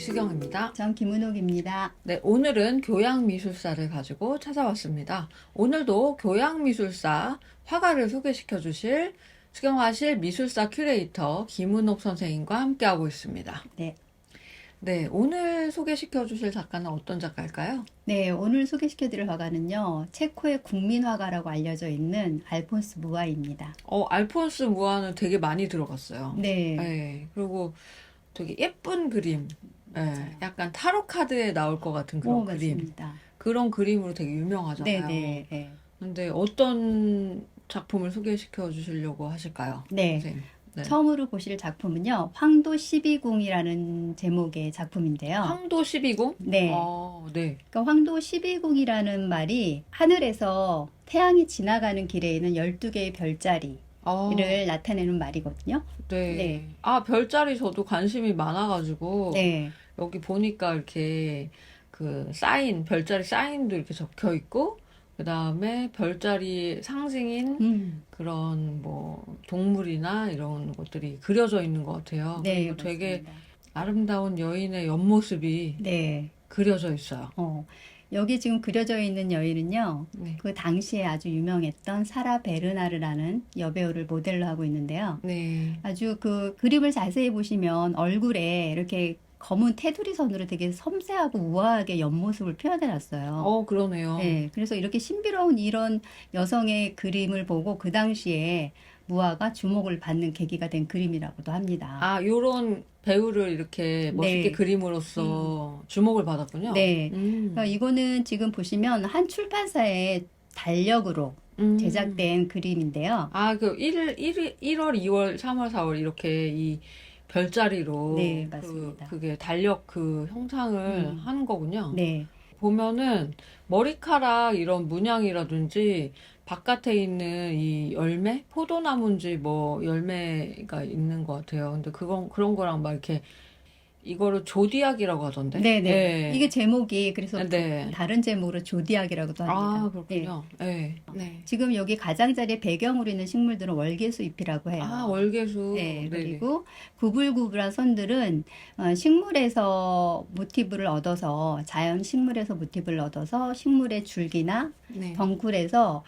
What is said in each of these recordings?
이수경입니다. 전 김은옥입니다. 네, 오늘은 교양미술사를 가지고 찾아왔습니다. 오늘도 교양미술사 화가를 소개시켜 주실 수경화실 미술사 큐레이터 김은옥 선생님과 함께하고 있습니다. 네. 네, 오늘 소개시켜 주실 작가는 어떤 작가일까요? 네, 오늘 소개시켜드릴 화가는요, 체코의 국민화가라고 알려져 있는 알폰스 무아입니다. 알폰스 무아는 되게 많이 들어갔어요. 네. 네, 그리고 되게 예쁜 그림. 네, 맞아요. 약간 타로 카드에 나올 것 같은 그런 그림. 맞습니다. 그런 그림으로 되게 유명하잖아요. 네, 네, 근데 어떤 작품을 소개시켜 주시려고 하실까요? 네. 선생님? 네. 처음으로 보실 작품은요, 황도 12궁이라는 제목의 작품인데요. 황도 12궁? 네. 네. 그러니까 황도 12궁이라는 말이 하늘에서 태양이 지나가는 길에 있는 12개의 별자리를 나타내는 말이거든요. 네. 네. 별자리 저도 관심이 많아가지고, 네. 여기 보니까 이렇게 그 별자리 사인도 이렇게 적혀 있고, 그 다음에 별자리 상징인 그런 뭐 동물이나 이런 것들이 그려져 있는 것 같아요. 네, 그리고 되게 맞습니다. 아름다운 여인의 옆모습이 네. 그려져 있어요. 여기 지금 그려져 있는 여인은요, 네. 그 당시에 아주 유명했던 사라 베르나르라는 여배우를 모델로 하고 있는데요. 네. 아주 그 그림을 자세히 보시면 얼굴에 이렇게 검은 테두리 선으로 되게 섬세하고 우아하게 옆모습을 표현해 놨어요. 그러네요. 네, 그래서 이렇게 신비로운 이런 여성의 그림을 보고 그 당시에 무아가 주목을 받는 계기가 된 그림이라고도 합니다. 요런 배우를 이렇게 멋있게 네. 그림으로써 주목을 받았군요. 네, 그러니까 이거는 지금 보시면 한 출판사의 달력으로 제작된 그림인데요. 그 1월, 2월, 3월, 4월 이렇게 이 별자리로 네, 맞습니다. 그게 달력 그 형상을 하는 거군요. 네, 보면은 머리카락 이런 문양이라든지 바깥에 있는 이 열매, 포도나무인지 뭐 열매가 있는 것 같아요. 근데 그런 거랑 막 이렇게 이거를 조디악이라고 하던데. 네, 네. 네. 이게 제목이 그래서 네. 다른 제목으로 조디악이라고도 합니다. 그렇군요. 네. 네. 지금 여기 가장자리에 배경으로 있는 식물들은 월계수 잎이라고 해요. 월계수. 네, 네네. 그리고 구불구불한 선들은 식물에서 모티브를 얻어서 자연 식물에서 모티브를 얻어서 식물의 줄기나 네. 덩굴에서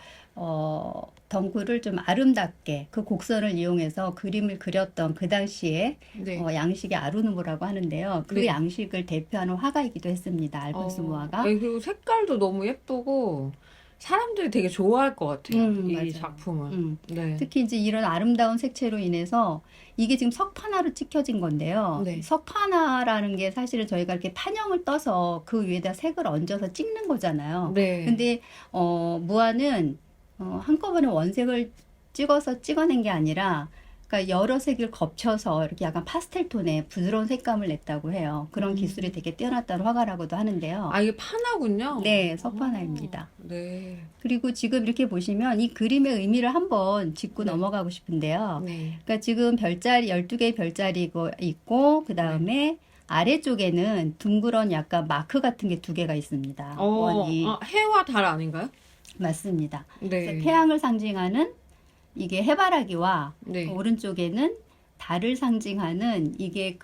덩굴을 좀 아름답게 그 곡선을 이용해서 그림을 그렸던 그 당시에 네. 양식이 아루누보라고 하는데요. 그 네. 양식을 대표하는 화가이기도 했습니다. 알폰스 무아가. 네, 그리고 색깔도 너무 예쁘고 사람들이 되게 좋아할 것 같아요. 이 맞아요. 작품은. 네. 특히 이제 이런 아름다운 색채로 인해서 이게 지금 석판화로 찍혀진 건데요. 네. 석판화라는 게 사실은 저희가 이렇게 판형을 떠서 그 위에다 색을 얹어서 찍는 거잖아요. 네. 근데 무아는 한꺼번에 원색을 찍어낸 게 아니라 그러니까 여러 색을 겹쳐서 이렇게 약간 파스텔 톤의 부드러운 색감을 냈다고 해요. 그런 기술이 되게 뛰어났다는 화가라고도 하는데요. 이게 판화군요. 네, 석판화입니다. 네. 그리고 지금 이렇게 보시면 이 그림의 의미를 한번 짚고 네. 넘어가고 싶은데요. 네. 그러니까 지금 별자리 12개의 별자리 있고 그다음에 아래쪽에는 둥그런 약간 마크 같은 게 2개가 있습니다. 원이 해와 달 아닌가요? 맞습니다. 네. 그래서 태양을 상징하는 이게 해바라기와 네. 오른쪽에는 달을 상징하는 이게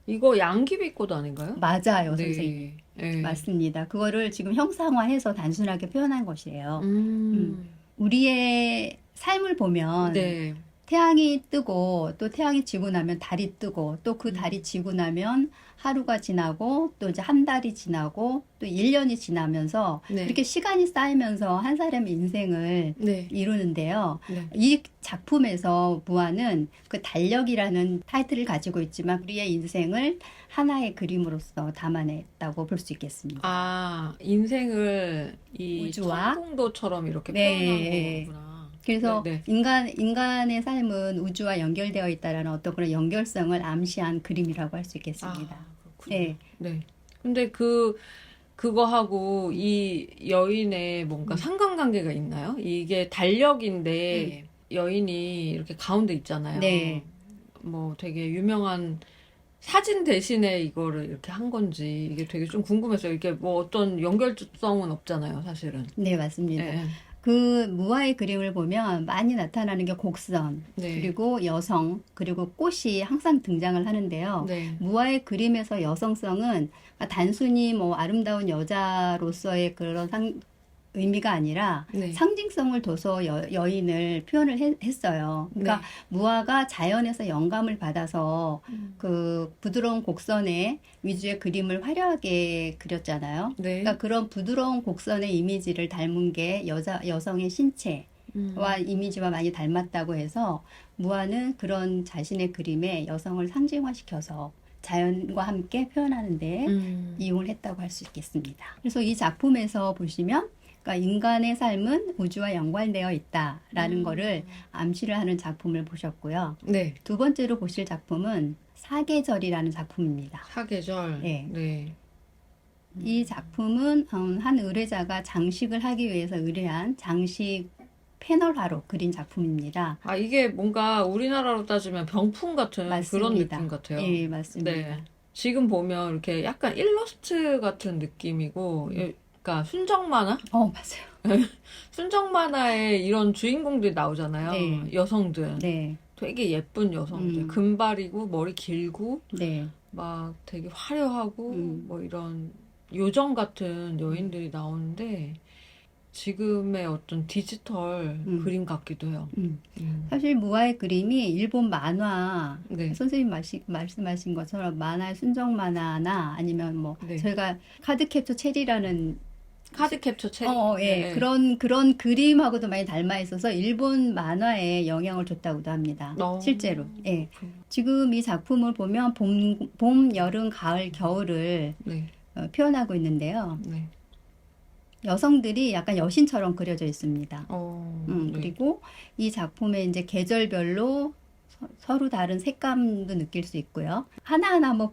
이거 양귀비꽃 아닌가요? 맞아요, 네. 선생님. 네. 맞습니다. 그거를 지금 형상화해서 단순하게 표현한 것이에요. 음. 우리의 삶을 보면 네. 태양이 뜨고 또 태양이 지고 나면 달이 뜨고 또 그 달이 지고 나면 하루가 지나고 또 이제 한 달이 지나고 또 1년이 지나면서 네. 이렇게 시간이 쌓이면서 한 사람의 인생을 네. 이루는데요. 네. 이 작품에서 무아는 그 달력이라는 타이틀을 가지고 있지만 우리의 인생을 하나의 그림으로서 담아냈다고 볼 수 있겠습니다. 인생을 이 우주와 천공도처럼 이렇게 네. 표현한 거구나. 그래서 네. 인간의 삶은 우주와 연결되어 있다라는 어떤 그런 연결성을 암시한 그림이라고 할 수 있겠습니다. 그렇군요. 네. 네. 근데 그거하고 이 여인의 뭔가 상관관계가 있나요? 이게 달력인데 여인이 이렇게 가운데 있잖아요. 네. 뭐 되게 유명한 사진 대신에 이거를 이렇게 한 건지 이게 되게 좀 궁금했어요. 이게 뭐 어떤 연결성은 없잖아요, 사실은. 네, 맞습니다. 네. 그 무화의 그림을 보면 많이 나타나는 게 곡선, 네. 그리고 여성, 그리고 꽃이 항상 등장을 하는데요. 네. 무화의 그림에서 여성성은 단순히 뭐 아름다운 여자로서의 그런 의미가 아니라 네. 상징성을 둬서 여인을 표현을 했어요. 그러니까 네. 무화가 자연에서 영감을 받아서 그 부드러운 곡선의 위주의 그림을 화려하게 그렸잖아요. 네. 그러니까 그런 부드러운 곡선의 이미지를 닮은 게 여성의 신체와 이미지와 많이 닮았다고 해서 무화는 그런 자신의 그림에 여성을 상징화시켜서 자연과 함께 표현하는 데 이용을 했다고 할 수 있겠습니다. 그래서 이 작품에서 보시면 그러니까 인간의 삶은 우주와 연관되어 있다라는 거를 암시를 하는 작품을 보셨고요. 네. 두 번째로 보실 작품은 사계절이라는 작품입니다. 사계절. 네. 네. 이 작품은 한 의뢰자가 장식을 하기 위해서 의뢰한 장식 패널화로 그린 작품입니다. 아, 이게 뭔가 우리나라로 따지면 병풍 같은 그런 맞습니다. 느낌 같아요. 예, 맞습니다. 네. 지금 보면 이렇게 약간 일러스트 같은 느낌이고, 그러니까 순정 만화? 맞아요. 순정 만화에 이런 주인공들이 나오잖아요. 네. 여성들. 네, 되게 예쁜 여성들. 금발이고 머리 길고 네, 막 되게 화려하고 뭐 이런 요정 같은 여인들이 나오는데 지금의 어떤 디지털 그림 같기도 해요. 사실 무화의 그림이 일본 만화, 네. 선생님 말씀하신 것처럼 만화, 순정 만화나 아니면 뭐 네. 저희가 카드 캡처 체리라는 카드 캡처 책. 예, 네. 그런 그림하고도 많이 닮아 있어서 일본 만화에 영향을 줬다고도 합니다. 실제로. 예. 지금 이 작품을 보면 봄, 여름, 가을, 겨울을 네. 표현하고 있는데요. 네. 여성들이 약간 여신처럼 그려져 있습니다. 네. 그리고 이 작품에 이제 계절별로 서로 다른 색감도 느낄 수 있고요. 하나하나 한번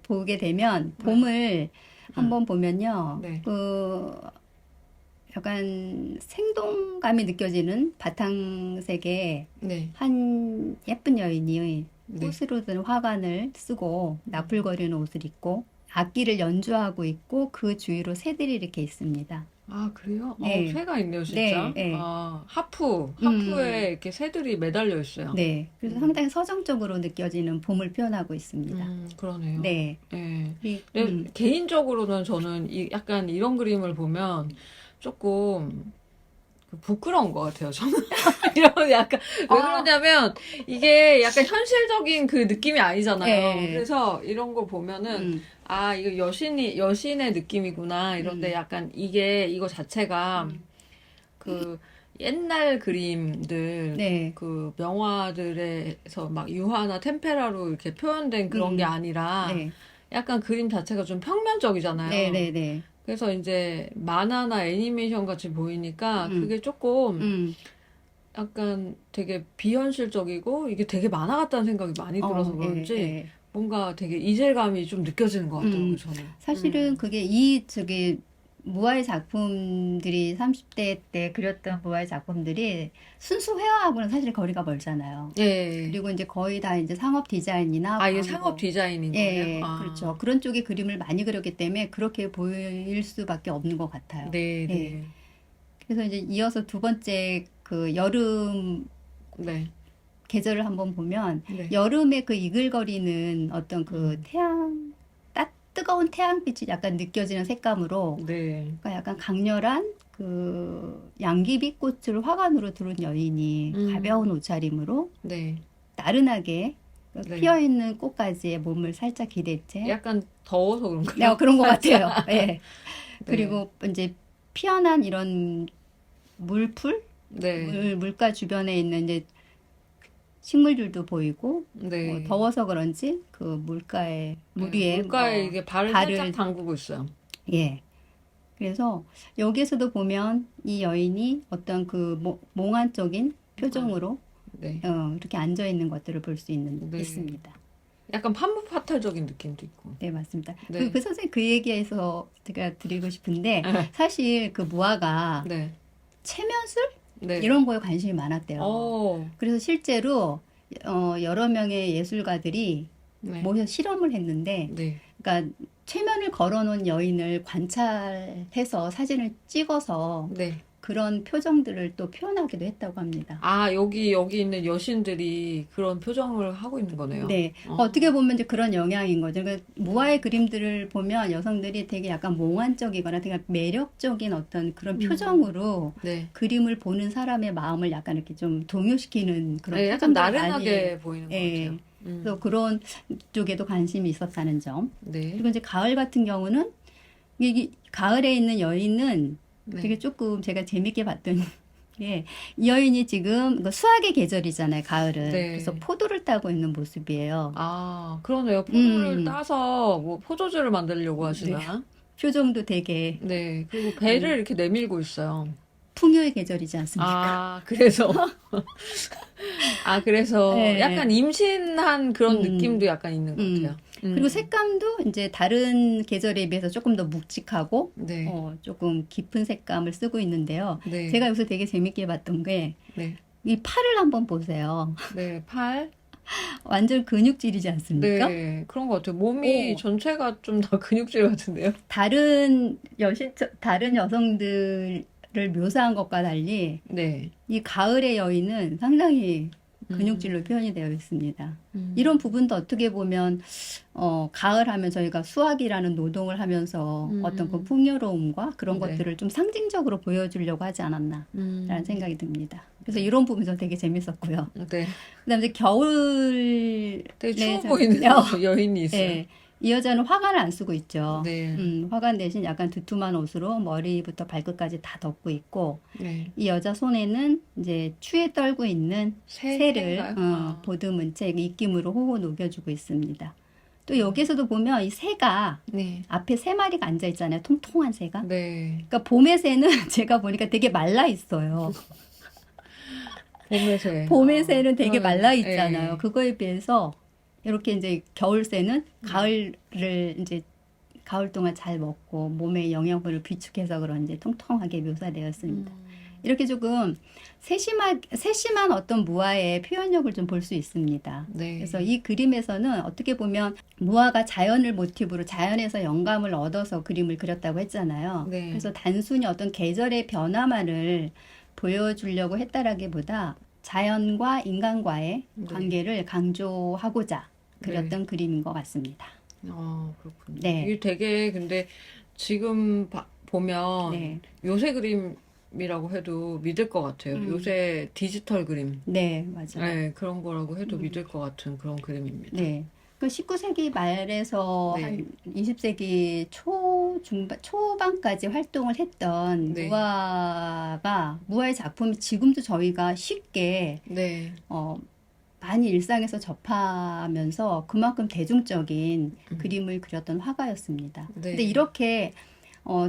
보게 되면 봄을 한번 보면요. 네. 그 약간 생동감이 느껴지는 바탕색에 네. 한 예쁜 여인이 네. 꽃으로 든 화관을 쓰고 나풀거리는 옷을 입고 악기를 연주하고 있고 그 주위로 새들이 이렇게 있습니다. 아, 그래요? 네. 새가 있네요, 진짜. 네, 네. 아, 하프에 이렇게 새들이 매달려 있어요. 네. 그래서 상당히 서정적으로 느껴지는 봄을 표현하고 있습니다. 그러네요. 네. 네. 이- 근데 개인적으로는 저는 약간 이런 그림을 보면 조금 부끄러운 것 같아요, 저는. 이런 약간, 왜 그러냐면, 이게 약간 현실적인 그 느낌이 아니잖아요. 네. 그래서 이런 걸 보면은, 아, 이거 여신의 느낌이구나. 이런데 약간 이거 자체가 그 옛날 그림들, 네. 그 명화들에서 막 유화나 템페라로 이렇게 표현된 그런 게 아니라, 네. 약간 그림 자체가 좀 평면적이잖아요. 네, 네, 네. 그래서 이제 만화나 애니메이션 같이 보이니까 그게 조금 약간 되게 비현실적이고 이게 되게 만화 같다는 생각이 많이 들어서 그런지 예. 뭔가 되게 이질감이 좀 느껴지는 것 같더라고요, 저는. 사실은 그게 무아의 작품들이 30대 때 그렸던 무아의 작품들이 순수 회화하고는 사실 거리가 멀잖아요. 예. 그리고 이제 거의 다 이제 상업 디자인이나 아, 이게 광고. 상업 디자인인 예, 거예요? 아. 그렇죠. 그런 쪽의 그림을 많이 그렸기 때문에 그렇게 보일 수밖에 없는 것 같아요. 네, 네. 예. 그래서 이제 이어서 두 번째 그 여름 네. 계절을 한번 보면 네. 여름에 그 이글거리는 어떤 그 뜨거운 태양빛이 약간 느껴지는 색감으로 네. 그러니까 약간 강렬한 그 양귀비 꽃을 화관으로 두른 여인이 가벼운 옷차림으로 네. 나른하게 네. 피어있는 꽃가지에 몸을 살짝 기댄 채 약간 더워서 그런가요? 네, 그런 것 같아요. 예. 네. 그리고 이제 피어난 이런 물풀? 네. 물가 주변에 있는 이제 식물들도 보이고 네. 더워서 그런지 그 물 위에 물가에 이게 발을 살짝 담그고 있어요. 예. 그래서 여기에서도 보면 이 여인이 어떤 그 몽환적인 표정으로 네. 이렇게 앉아 있는 것들을 볼 수 네. 있습니다. 약간 판무파탈적인 느낌도 있고. 네, 맞습니다. 네. 그 선생님 그 얘기에서 제가 드리고 싶은데 사실 그 무화가 네. 체면술 네. 이런 거에 관심이 많았대요. 그래서 실제로 여러 명의 예술가들이 네. 모여서 실험을 했는데, 네. 그러니까 최면을 걸어놓은 여인을 관찰해서 사진을 찍어서 네. 그런 표정들을 또 표현하기도 했다고 합니다. 아, 여기 있는 여신들이 그런 표정을 하고 있는 거네요. 네, 어. 어떻게 보면 이제 그런 영향인 거죠. 그러니까 무아의 그림들을 보면 여성들이 되게 약간 몽환적이거나 되게 매력적인 어떤 그런 표정으로 네. 그림을 보는 사람의 마음을 약간 이렇게 좀 동요시키는 그런 네, 약간 표정들을 나른하게 보이는 것 예. 같아요. 그래서 그런 쪽에도 관심이 있었다는 점. 네. 그리고 이제 가을 같은 경우는 이 가을에 있는 여인은 네. 되게 조금 제가 재밌게 봤던 게 이 여인이 지금 그 수학의 계절이잖아요, 가을은. 네. 그래서 포도를 따고 있는 모습이에요. 아, 그러네요. 포도를 음. 따서 뭐 포도주를 만들려고 하시나? 표정도 되게 네. 그리고 배를 이렇게 내밀고 있어요. 풍요의 계절이지 않습니까? 아, 그래서. 아, 그래서 네. 약간 임신한 그런 음. 느낌도 약간 있는 것 같아요. 그리고 색감도 이제 다른 계절에 비해서 조금 더 묵직하고 네. 조금 깊은 색감을 쓰고 있는데요. 네. 제가 여기서 되게 재밌게 봤던 게 이 네. 팔을 한번 보세요. 네. 팔. 완전 근육질이지 않습니까? 네. 그런 것 같아요. 몸이 오. 전체가 좀 다 근육질 같은데요. 다른 여성들을 묘사한 것과 달리 네. 이 가을의 여인은 상당히 음. 근육질로 표현이 되어 있습니다. 음. 이런 부분도 어떻게 보면 가을 하면 저희가 수학이라는 노동을 하면서 어떤 그 풍요로움과 그런 네. 것들을 좀 상징적으로 보여주려고 하지 않았나라는 생각이 듭니다. 그래서 네. 이런 부분도 되게 재밌었고요. 네. 그다음에 겨울 되게 추워 네, 보이는 저- 여인이 있어요. 예, 이 여자는 화관을 안 쓰고 있죠. 네. 화관 대신 약간 두툼한 옷으로 머리부터 발끝까지 다 덮고 있고, 네. 이 여자 손에는 이제 추에 떨고 있는 새를 새인가요? 아. 보듬은 채 입김으로 호호 녹여주고 있습니다. 또 여기서도 보면 이 새가 네. 앞에 세 마리가 앉아 있잖아요. 통통한 새가. 네. 그러니까 봄의 새는 제가 보니까 되게 말라 있어요. 봄의 새. 봄의 새는 되게 그러네. 말라 있잖아요. 네. 그거에 비해서 이렇게 이제 겨울 새는 가을을 이제 가을 동안 잘 먹고 몸의 영양분을 비축해서 그런지 통통하게 묘사되었습니다. 이렇게 조금 세심한 어떤 무아의 표현력을 좀 볼 수 있습니다. 네. 그래서 이 그림에서는 어떻게 보면 무아가 자연을 모티브로 자연에서 영감을 얻어서 그림을 그렸다고 했잖아요. 네. 그래서 단순히 어떤 계절의 변화만을 보여주려고 했다라기보다 자연과 인간과의 네. 관계를 강조하고자 그렸던 그림인 것 같습니다. 아, 그렇군요. 네. 이게 되게 근데 지금 보면 네, 요새 그림이라고 해도 믿을 것 같아요. 요새 디지털 그림. 네, 맞아요. 네, 그런 거라고 해도 믿을 것 같은 그런 그림입니다. 네. 그 19세기 말에서 네. 한 20세기 초반까지 활동을 했던 네. 무아의 작품이 지금도 저희가 쉽게 네. 많이 일상에서 접하면서 그만큼 대중적인 그림을 그렸던 화가였습니다. 네. 근데 이렇게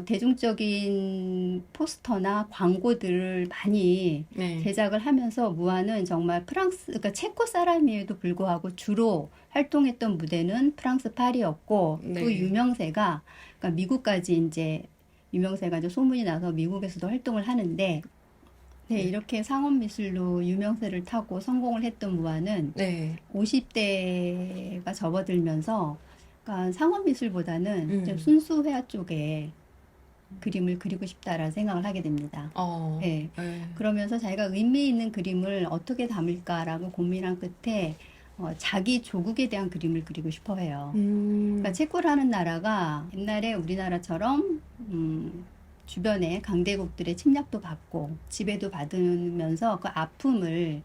대중적인 포스터나 광고들을 많이 네. 제작을 하면서 무아는 정말 그러니까 체코 사람임에도 불구하고 주로 활동했던 무대는 프랑스 파리였고 네. 그 유명세가 그러니까 미국까지 이제 유명세가 이제 소문이 나서 미국에서도 활동을 하는데 네, 이렇게 상업 미술로 유명세를 타고 성공을 했던 무아는 네. 50대가 접어들면서 그러니까 상업 미술보다는 좀 음. 순수 회화 쪽에 그림을 그리고 싶다라는 생각을 하게 됩니다. 네. 네. 그러면서 자기가 의미 있는 그림을 어떻게 담을까라고 고민한 끝에 자기 조국에 대한 그림을 그리고 싶어 해요. 그러니까 체코라는 나라가 옛날에 우리나라처럼 주변에 강대국들의 침략도 받고 지배도 받으면서 그 아픔을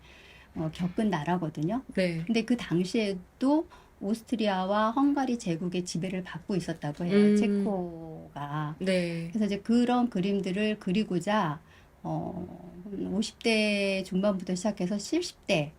겪은 나라거든요. 네. 근데 그 당시에도 오스트리아와 헝가리 제국의 지배를 받고 있었다고 해요. 체코가. 네. 그래서 이제 그런 그림들을 그리고자 50대 중반부터 시작해서 70대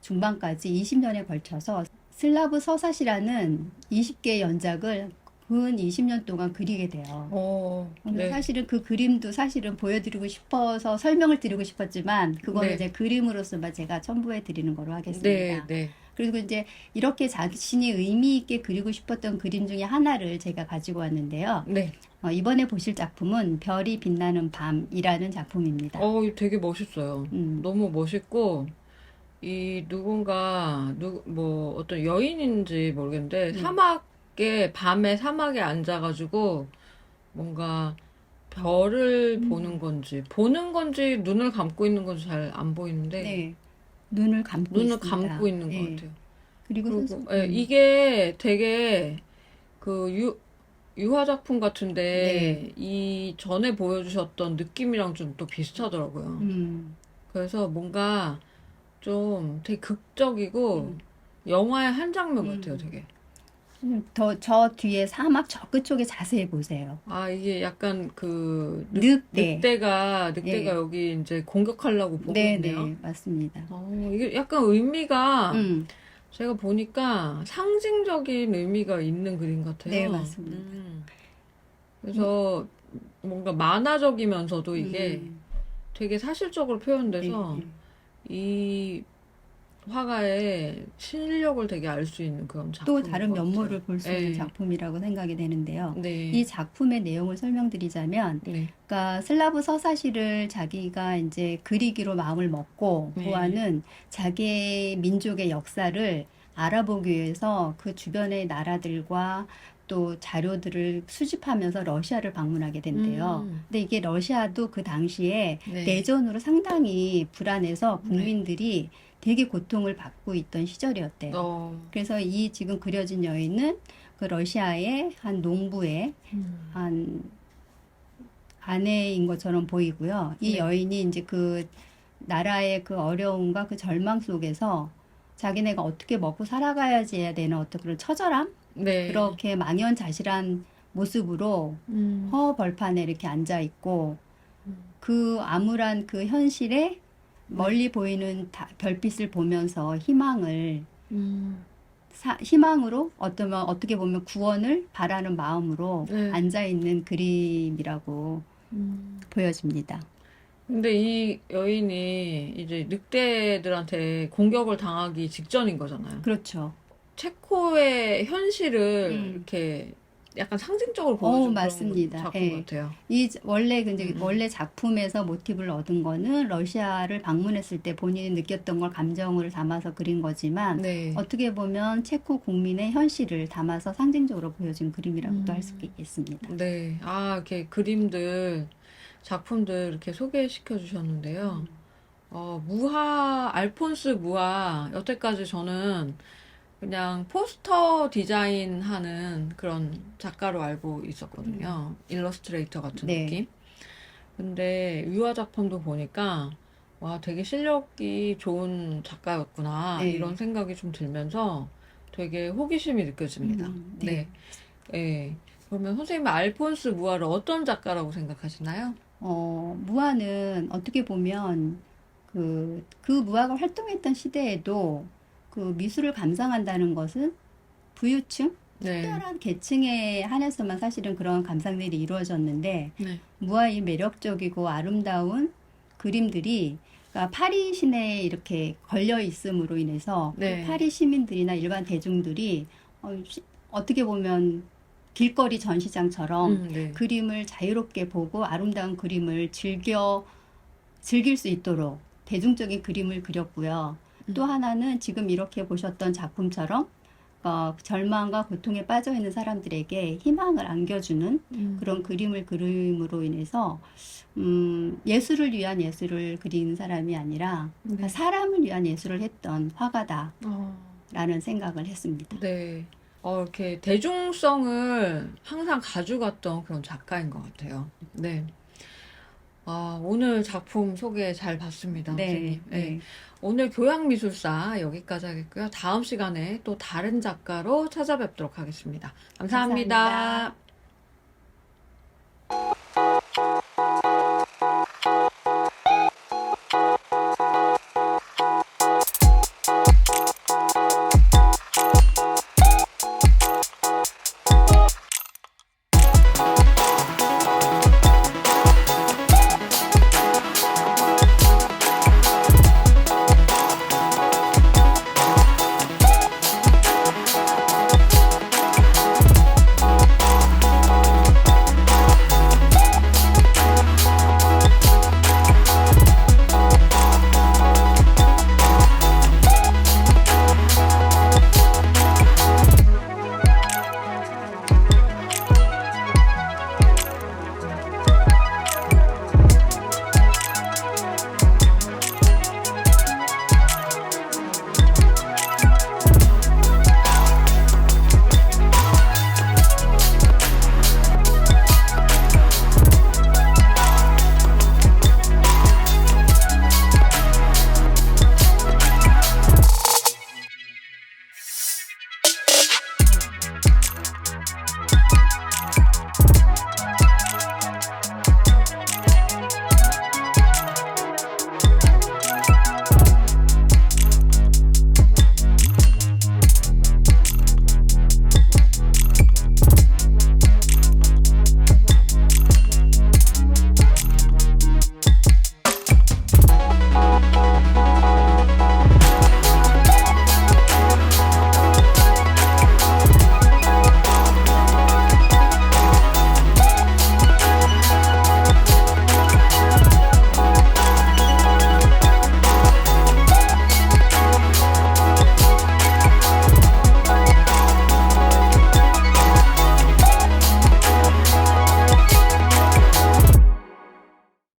중반까지 20년에 걸쳐서 슬라브 서사시라는 20개의 연작을 근 20년 동안 그리게 돼요. 근데 네. 사실은 그 그림도 사실은 보여드리고 싶어서 설명을 드리고 싶었지만 그거는 네. 이제 그림으로서만 제가 첨부해 드리는 거로 하겠습니다. 네. 네. 그리고 이제 이렇게 자신이 의미 있게 그리고 싶었던 그림 중에 하나를 제가 가지고 왔는데요. 네. 이번에 보실 작품은 별이 빛나는 밤이라는 작품입니다. 이거 되게 멋있어요. 음. 너무 멋있고, 뭐, 어떤 여인인지 모르겠는데, 밤에 사막에 앉아가지고, 뭔가 별을 보는 건지 눈을 감고 있는 건지 잘 안 보이는데 네. 눈을 감고 눈을 있습니다. 감고 있는 것 예. 같아요. 그리고 그리고 선생 예, 이게 되게 그 유화 작품 같은데 이 전에 보여주셨던 느낌이랑 좀 또 비슷하더라고요. 그래서 뭔가 좀 되게 극적이고 영화의 한 장면 같아요, 되게. 저 뒤에 사막 저 끝쪽에 자세히 보세요. 아, 이게 약간 그 늑대. 늑대가 예. 여기 이제 공격하려고 보고 네, 있네요. 네, 맞습니다. 이게 약간 의미가 음, 제가 보니까 상징적인 의미가 있는 그림 같아요. 네, 맞습니다. 그래서 뭔가 만화적이면서도 이게 음, 되게 사실적으로 표현돼서 네, 이 화가의 실력을 되게 알 수 있는 그런 또 작품인 다른 것 같아요. 면모를 볼 수 있는 네. 작품이라고 생각이 되는데요. 네. 이 작품의 내용을 설명드리자면, 네. 그러니까 슬라브 서사시를 자기가 이제 그리기로 마음을 먹고 네. 보아는 자기의 민족의 역사를 알아보기 위해서 그 주변의 나라들과 또 자료들을 수집하면서 러시아를 방문하게 된대요. 근데 이게 러시아도 그 당시에 네. 내전으로 상당히 불안해서 국민들이 되게 고통을 받고 있던 시절이었대요. 그래서 이 지금 그려진 여인은 그 러시아의 한 농부의 한 아내인 것처럼 보이고요. 이 네. 여인이 이제 그 나라의 그 어려움과 그 절망 속에서 자기네가 어떻게 먹고 살아가야지 해야 되는 어떤 그런 처절함? 네. 그렇게 망연자실한 모습으로 허벌판에 이렇게 앉아 있고 그 암울한 그 현실에 멀리 보이는 별빛을 보면서 희망을 희망으로 어떻게 보면 구원을 바라는 마음으로 네. 앉아 있는 그림이라고 보여집니다. 근데 이 여인이 이제 늑대들한테 공격을 당하기 직전인 거잖아요. 그렇죠. 체코의 현실을 이렇게 약간 상징적으로 보여준 맞습니다. 그런 작품 예. 같아요. 원래 작품에서 모티브를 얻은 거는 러시아를 방문했을 때 본인이 느꼈던 걸 감정을 담아서 그린 거지만 네. 어떻게 보면 체코 국민의 현실을 담아서 상징적으로 보여준 그림이라고도 할 수 있겠습니다. 네. 이렇게 그림들, 작품들 이렇게 소개시켜 주셨는데요. 알폰스 무하, 여태까지 저는 그냥 포스터 디자인 하는 그런 작가로 알고 있었거든요. 일러스트레이터 같은 네. 느낌. 근데 유화 작품도 보니까 와, 되게 실력이 좋은 작가였구나. 네. 이런 생각이 좀 들면서 되게 호기심이 느껴집니다. 네. 네. 그러면 선생님은 알폰스 무하를 어떤 작가라고 생각하시나요? 무하는 어떻게 보면 그 무하가 활동했던 시대에도 그 미술을 감상한다는 것은 부유층, 네. 특별한 계층에 한해서만 사실은 그런 감상들이 이루어졌는데 네. 무하의 매력적이고 아름다운 그림들이 그러니까 파리 시내에 이렇게 걸려 있음으로 인해서 네. 파리 시민들이나 일반 대중들이 어떻게 보면 길거리 전시장처럼 네. 그림을 자유롭게 보고 아름다운 그림을 즐길 수 있도록 대중적인 그림을 그렸고요. 또 하나는 지금 이렇게 보셨던 작품처럼 절망과 고통에 빠져 있는 사람들에게 희망을 안겨주는 그런 그림을 그림으로 인해서 예술을 위한 예술을 그린 사람이 아니라 네. 사람을 위한 예술을 했던 화가다라는 어, 생각을 했습니다. 네. 이렇게 대중성을 항상 가져갔던 그런 작가인 것 같아요. 네. 오늘 작품 소개 잘 봤습니다, 선생님. 네. 오늘 교양미술사 여기까지 하겠고요. 다음 시간에 또 다른 작가로 찾아뵙도록 하겠습니다. 감사합니다. 감사합니다.